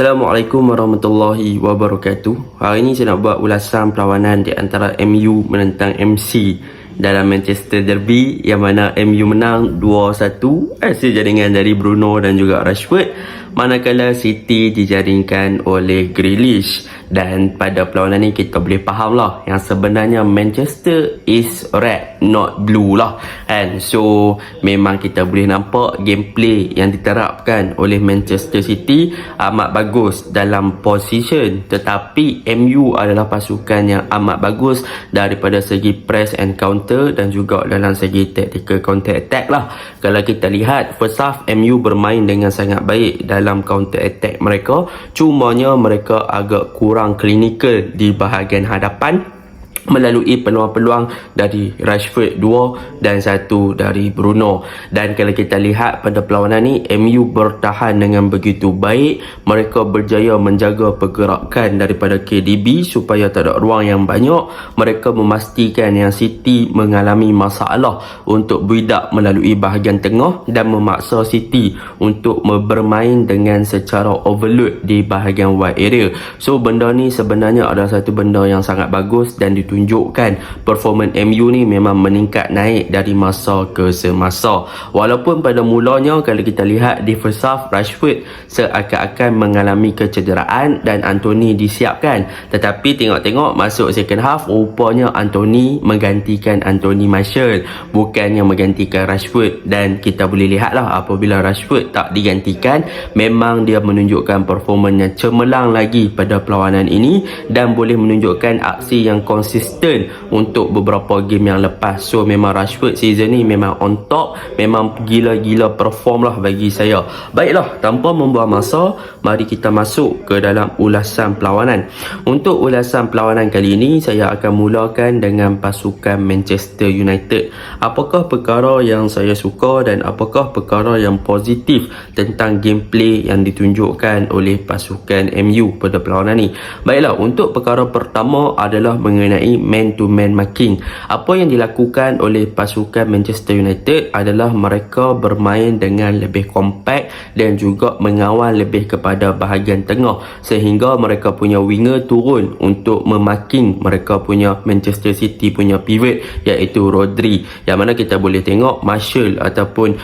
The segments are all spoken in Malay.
Assalamualaikum warahmatullahi wabarakatuh. Hari ini saya nak buat ulasan perlawanan di antara MU menentang MC dalam Manchester Derby, yang mana MU menang 2-1 hasil jaringan dari Bruno dan juga Rashford, manakala City dijaringkan oleh Grealish. Dan pada perlawanan ni kita boleh faham lah yang sebenarnya Manchester is red not blue lah, and so memang kita boleh nampak gameplay yang diterapkan oleh Manchester City amat bagus dalam position, tetapi MU adalah pasukan yang amat bagus daripada segi press and counter dan juga dalam segi tactical counter attack lah. Kalau kita lihat first half, MU bermain dengan sangat baik dalam counter attack mereka, cumanya mereka agak kurang klinikal di bahagian hadapan melalui peluang-peluang dari Rashford 2 dan 1 dari Bruno. Dan kalau kita lihat pada perlawanan ni, MU bertahan dengan begitu baik. Mereka berjaya menjaga pergerakan daripada KDB supaya tak ada ruang yang banyak. Mereka memastikan yang City mengalami masalah untuk build up melalui bahagian tengah dan memaksa City untuk bermain dengan secara overload di bahagian wide area. So benda ni sebenarnya adalah satu benda yang sangat bagus dan tunjukkan performance MU ni memang meningkat naik dari masa ke semasa. Walaupun pada mulanya kalau kita lihat di first half, Rashford seakan-akan mengalami kecederaan dan Anthony disiapkan, tetapi tengok-tengok masuk second half, rupanya Anthony menggantikan Anthony Martial, bukannya menggantikan Rashford. Dan kita boleh lihatlah apabila Rashford tak digantikan, memang dia menunjukkan performance yang cemerlang lagi pada perlawanan ini dan boleh menunjukkan aksi yang konsisten untuk beberapa game yang lepas. So memang Rashford season ni memang on top, memang gila-gila perform lah bagi saya. Baiklah, tanpa membuang masa, mari kita masuk ke dalam ulasan perlawanan. Untuk ulasan perlawanan kali ini, saya akan mulakan dengan pasukan Manchester United. Apakah perkara yang saya suka dan apakah perkara yang positif tentang gameplay yang ditunjukkan oleh pasukan MU pada perlawanan ni? Baiklah, untuk perkara pertama adalah mengenai man-to-man marking. Apa yang dilakukan oleh pasukan Manchester United adalah mereka bermain dengan lebih kompak dan juga mengawal lebih kepada bahagian tengah, sehingga mereka punya winger turun untuk memarking mereka punya Manchester City punya pivot, iaitu Rodri. Yang mana kita boleh tengok Martial ataupun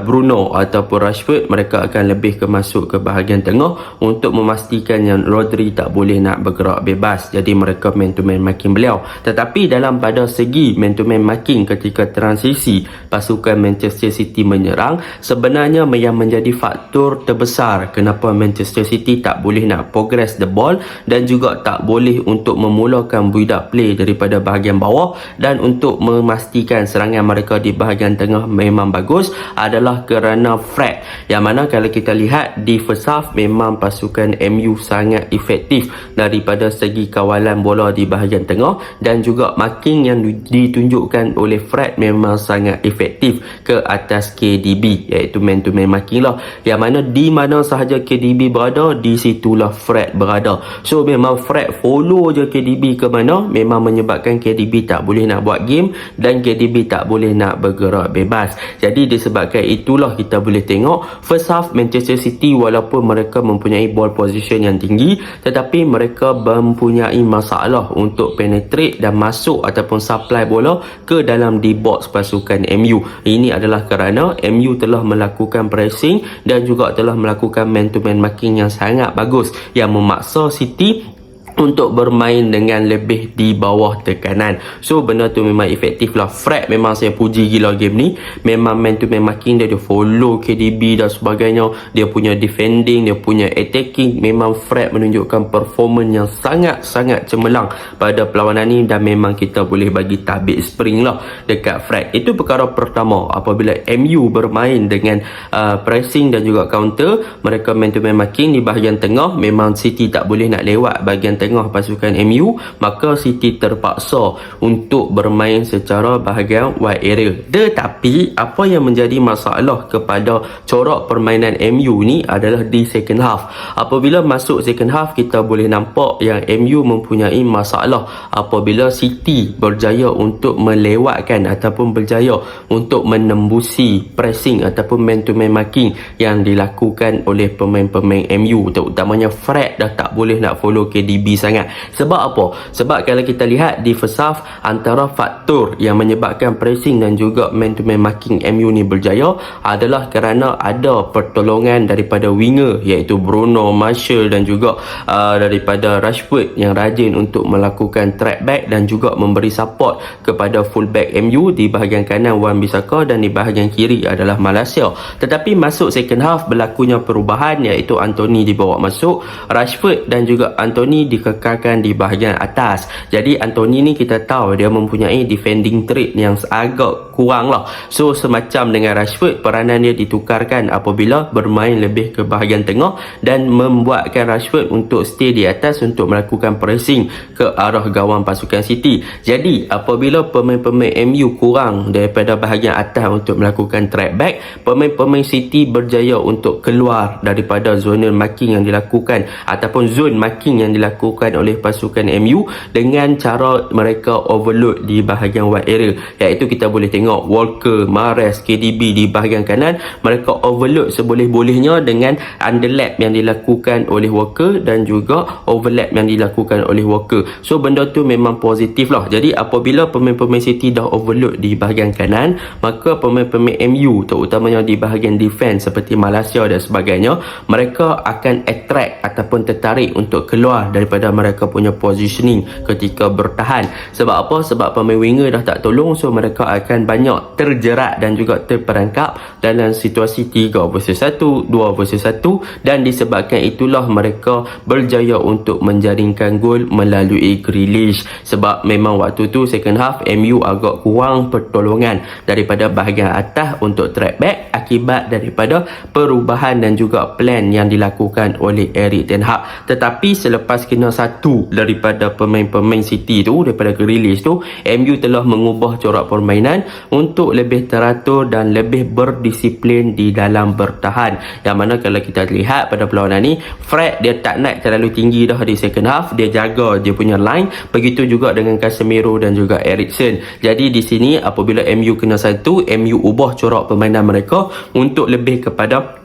Bruno ataupun Rashford, mereka akan lebih masuk ke bahagian tengah untuk memastikan yang Rodri tak boleh nak bergerak bebas. Jadi mereka man-to-man marking beliau. Tetapi dalam pada segi man-to-man marking ketika transisi pasukan Manchester City menyerang, sebenarnya yang menjadi faktor terbesar kenapa Manchester City tak boleh nak progress the ball dan juga tak boleh untuk memulakan build up play daripada bahagian bawah dan untuk memastikan serangan mereka di bahagian tengah memang bagus, adalah kerana Fred. Yang mana kalau kita lihat di first half, memang pasukan MU sangat efektif daripada segi kawalan bola di bahagian tengah dan juga marking yang ditunjukkan oleh Fred memang sangat efektif ke atas KDB, iaitu man-to-man marking lah. Yang mana di mana sahaja KDB berada, di situlah Fred berada. So memang Fred follow je KDB ke mana, memang menyebabkan KDB tak boleh nak buat game dan KDB tak boleh nak bergerak bebas. Jadi disebabkan itulah kita boleh tengok first half Manchester City, walaupun mereka mempunyai ball position yang tinggi, tetapi mereka mempunyai masalah untuk penetrate dan masuk ataupun supply bola ke dalam di box pasukan MU. Ini adalah kerana MU telah melakukan pressing dan juga telah melakukan man-to-man marking yang sangat bagus, yang memaksa City untuk bermain dengan lebih di bawah tekanan. So benda tu memang efektif lah. Fred memang saya puji gila game ni. Memang man to man marking dia follow KDB dan sebagainya. Dia punya defending, dia punya attacking. Memang Fred menunjukkan performance yang sangat-sangat cemerlang pada perlawanan ni dan memang kita boleh bagi tabik spring lah dekat Fred. Itu perkara pertama. Apabila MU bermain dengan pressing dan juga counter, mereka man to man marking di bahagian tengah, memang City tak boleh nak lewat bahagian tengah tengah pasukan MU, maka City terpaksa untuk bermain secara bahagian wide area. Tetapi apa yang menjadi masalah kepada corak permainan MU ni adalah di second half. Apabila masuk second half, kita boleh nampak yang MU mempunyai masalah apabila City berjaya untuk melewatkan ataupun berjaya untuk menembusi pressing ataupun man to man marking yang dilakukan oleh pemain-pemain MU, terutamanya Fred dah tak boleh nak follow KDB sangat. Sebab apa? Sebab kalau kita lihat di first half, antara faktor yang menyebabkan pressing dan juga man to man marking MU ni berjaya adalah kerana ada pertolongan daripada winger iaitu Bruno, Martial dan juga daripada Rashford yang rajin untuk melakukan track back dan juga memberi support kepada fullback MU di bahagian kanan Wan-Bissaka dan di bahagian kiri adalah Malaysia. Tetapi masuk second half berlakunya perubahan, iaitu Anthony dibawa masuk, Rashford dan juga Anthony dikekalkan di bahagian atas. Jadi Anthony ni kita tahu dia mempunyai defending trait yang agak kurang lah. So semacam dengan Rashford, peranan dia ditukarkan apabila bermain lebih ke bahagian tengah dan membuatkan Rashford untuk stay di atas untuk melakukan pressing ke arah gawang pasukan City. Jadi apabila pemain-pemain MU kurang daripada bahagian atas untuk melakukan track back, pemain-pemain City berjaya untuk keluar daripada zona marking yang dilakukan ataupun zone marking yang dilakukan oleh pasukan MU dengan cara mereka overload di bahagian wide area, iaitu kita boleh tengok Walker, Mahrez, KDB di bahagian kanan, mereka overload seboleh-bolehnya dengan underlap yang dilakukan oleh Walker dan juga overlap yang dilakukan oleh Walker. So benda tu memang positif lah. Jadi apabila pemain-pemain City dah overload di bahagian kanan, maka pemain-pemain MU terutamanya di bahagian defense seperti Malaysia dan sebagainya, mereka akan attract ataupun tertarik untuk keluar daripada mereka punya positioning ketika bertahan. Sebab apa? Sebab pemain winger dah tak tolong, so mereka akan banyak terjerat dan juga terperangkap dalam situasi 3 versus 1, 2 versus 1, dan disebabkan itulah mereka berjaya untuk menjaringkan gol melalui Grealish. Sebab memang waktu tu second half MU agak kurang pertolongan daripada bahagian atas untuk track back akibat daripada perubahan dan juga plan yang dilakukan oleh Erik ten Hag. Tetapi selepas kena satu daripada pemain-pemain City tu, daripada Grealish tu, MU telah mengubah corak permainan untuk lebih teratur dan lebih berdisiplin di dalam bertahan. Yang mana kalau kita lihat pada perlawanan ni, Fred dia tak naik terlalu tinggi dah di second half, dia jaga dia punya line. Begitu juga dengan Casemiro dan juga Eriksen. Jadi di sini apabila MU kena satu, MU ubah corak permainan mereka untuk lebih kepada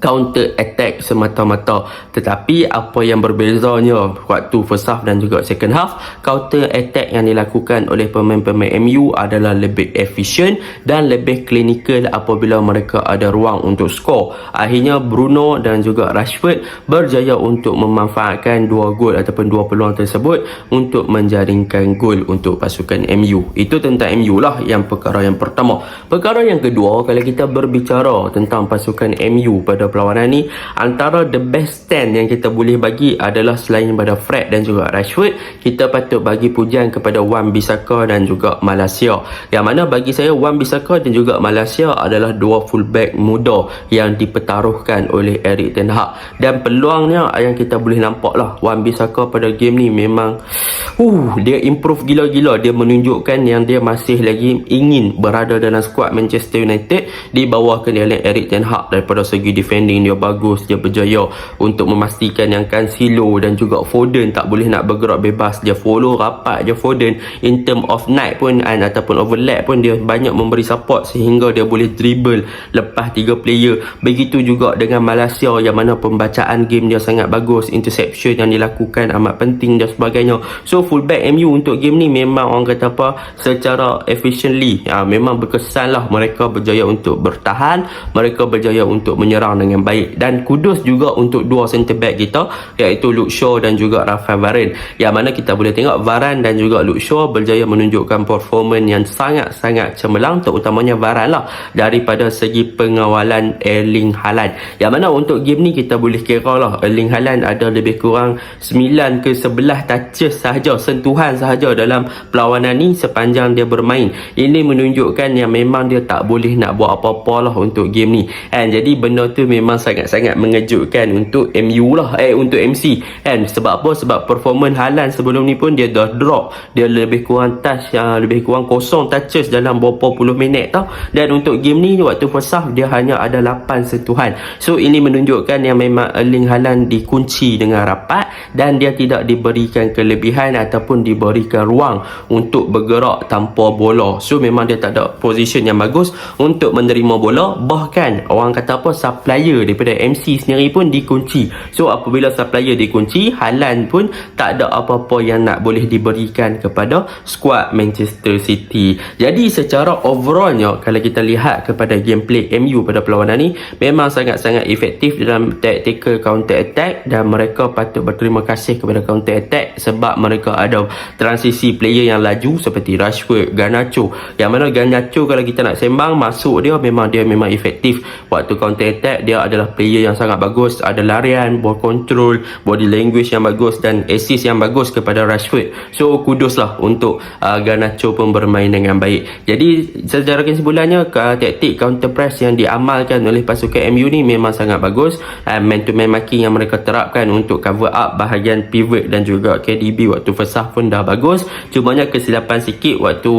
counter attack semata-mata. Tetapi apa yang berbezanya waktu first half dan juga second half, counter attack yang dilakukan oleh pemain-pemain MU adalah lebih efisien dan lebih klinikal apabila mereka ada ruang untuk skor. Akhirnya Bruno dan juga Rashford berjaya untuk memanfaatkan 2 gol ataupun 2 peluang tersebut untuk menjaringkan gol untuk pasukan MU. Itu tentang MU lah, yang perkara yang pertama. Perkara yang kedua, kalau kita berbicara tentang pasukan MU pada perlawanan ni, antara the best stand yang kita boleh bagi adalah selain daripada Fred dan juga Rashford, kita patut bagi pujian kepada Wan-Bissaka dan juga Malaysia. Yang mana bagi saya Wan-Bissaka dan juga Malaysia adalah 2 fullback muda yang dipertaruhkan oleh Erik ten Hag. Dan peluangnya yang kita boleh nampak lah, Wan-Bissaka pada game ni memang dia improve gila-gila. Dia menunjukkan yang dia masih lagi ingin berada dalam skuad Manchester United di bawah kendalian Erik ten Hag. Daripada segi defending dia bagus, dia berjaya untuk memastikan yang Cancelo dan juga Foden tak boleh nak bergerak bebas. Dia follow rapat je Foden, in term of night pun ataupun overlap pun dia banyak memberi support sehingga dia boleh dribble lepas 3 player. Begitu juga dengan Malaysia yang mana pembacaan game dia sangat bagus, interception yang dilakukan amat penting dan sebagainya. So fullback MU untuk game ni memang orang kata apa, secara efficiently memang berkesan lah. Mereka berjaya untuk bertahan, mereka berjaya untuk menyerang dengan baik. Dan kudus juga untuk 2 centre back kita, iaitu Luke Shaw dan juga Rafael Varane, yang mana kita boleh tengok Varane dan juga Luke Shaw berjaya menunjukkan performance yang sangat-sangat cemerlang, terutamanya Varane lah, daripada segi pengawalan Erling Haaland. Yang mana untuk game ni kita boleh kira lah, Erling Haaland ada lebih kurang 9 ke 11 touches sahaja, sentuhan sahaja dalam perlawanan ni sepanjang dia bermain. Ini menunjukkan yang memang dia tak boleh nak buat apa-apa lah untuk game ni. And jadi benda tu tu memang sangat-sangat mengejutkan untuk MU lah, untuk MC kan. Sebab apa? Sebab performance Haaland sebelum ni pun dia dah drop, dia lebih kurang touch, lebih kurang kosong touches dalam berapa puluh minit tau. Dan untuk game ni waktu first half dia hanya ada 8 sentuhan. So ini menunjukkan yang memang Erling Haaland dikunci dengan rapat dan dia tidak diberikan kelebihan ataupun diberikan ruang untuk bergerak tanpa bola. So memang dia tak ada position yang bagus untuk menerima bola. Bahkan orang kata apa, supplier daripada MC sendiri pun dikunci. So apabila supplier dikunci, Haaland pun tak ada apa-apa yang nak boleh diberikan kepada skuad Manchester City. Jadi secara overallnya kalau kita lihat kepada gameplay MU pada perlawanan ni, memang sangat-sangat efektif dalam tactical counter attack dan mereka patut berterima kasih kepada counter attack sebab mereka ada transisi player yang laju seperti Rashford, Garnacho. Yang mana Garnacho kalau kita nak sembang masuk dia memang efektif. Waktu counter attack dia adalah player yang sangat bagus, ada larian, ball control, body language yang bagus dan assist yang bagus kepada Rashford. So kudos lah untuk Garnacho pun bermain dengan baik. Jadi secara kesimpulannya taktik counter press yang diamalkan oleh pasukan MU ni memang sangat bagus. Man to man marking yang mereka terapkan untuk cover up bahagian pivot dan juga KDB waktu first half pun dah bagus. Cumanya kesilapan sikit waktu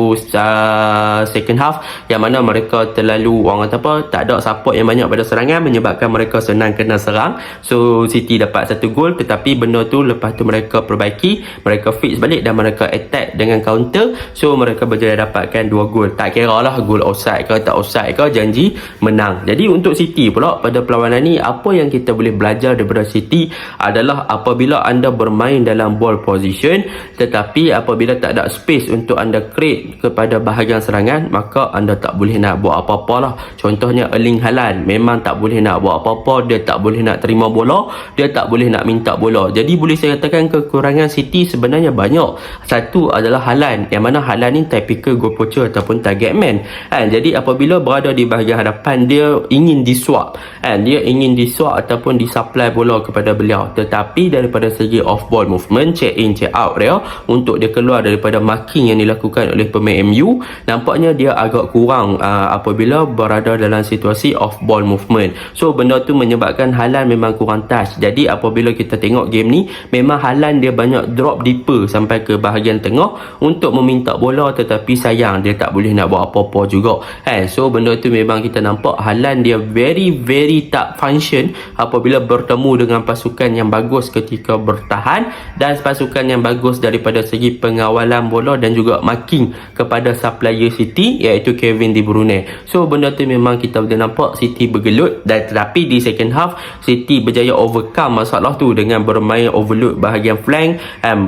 second half yang mana mereka terlalu, orang kata apa, tak ada support yang banyak pada serangan menyebabkan mereka senang kena serang. So City dapat 1 gol, tetapi benda tu lepas tu mereka perbaiki, mereka fix balik dan mereka attack dengan counter. So mereka berjaya dapatkan 2 gol. Tak kira lah gol offside ke tak offside ke, janji menang. Jadi untuk City pula pada perlawanan ni, apa yang kita boleh belajar daripada City adalah apabila anda bermain dalam ball position tetapi apabila tak ada space untuk anda create kepada bahagian serangan, maka anda tak boleh nak buat apa-apa lah. Contohnya Erling Haaland memang tak boleh nak buat apa-apa, dia tak boleh nak terima bola, dia tak boleh nak minta bola. Jadi boleh saya katakan kekurangan City sebenarnya banyak. Satu adalah Haaland, yang mana Haaland ni typical goal poacher ataupun target man kan. Jadi apabila berada di bahagian hadapan, dia ingin disuap kan, dia ingin disuap ataupun disupply bola kepada beliau, tetapi daripada segi off ball movement, check in check out dia, untuk dia keluar daripada marking yang dilakukan oleh pemain MU, nampaknya dia agak kurang apabila berada dalam situasi off ball movement. So benda tu menyebabkan Haaland memang kurang touch. Jadi apabila kita tengok game ni, memang Haaland dia banyak drop deeper sampai ke bahagian tengah untuk meminta bola, tetapi sayang dia tak boleh nak buat apa-apa juga kan. So benda tu memang kita nampak Haaland dia very tak function apabila bertemu dengan pasukan yang bagus ketika bertahan dan pasukan yang bagus daripada segi pengawalan bola dan juga marking kepada supplier City iaitu Kevin De Bruyne. So benda tu memang kita boleh nampak City bergelut, dan tetapi di second half City berjaya overcome masalah tu dengan bermain overload bahagian flank,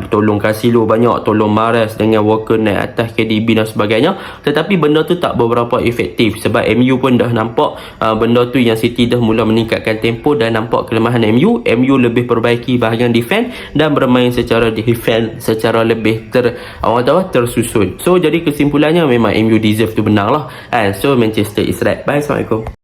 tolong Casillo banyak, tolong Mahrez dengan Walker naik atas KDB dan sebagainya, tetapi benda tu tak beberapa efektif sebab MU pun dah nampak benda tu yang City dah mula meningkatkan tempo dan nampak kelemahan MU lebih perbaiki bahagian defense dan bermain secara defense secara lebih tersusun. So jadi kesimpulannya memang MU deserve tu menang lah. So Manchester is right. Bye, Assalamualaikum.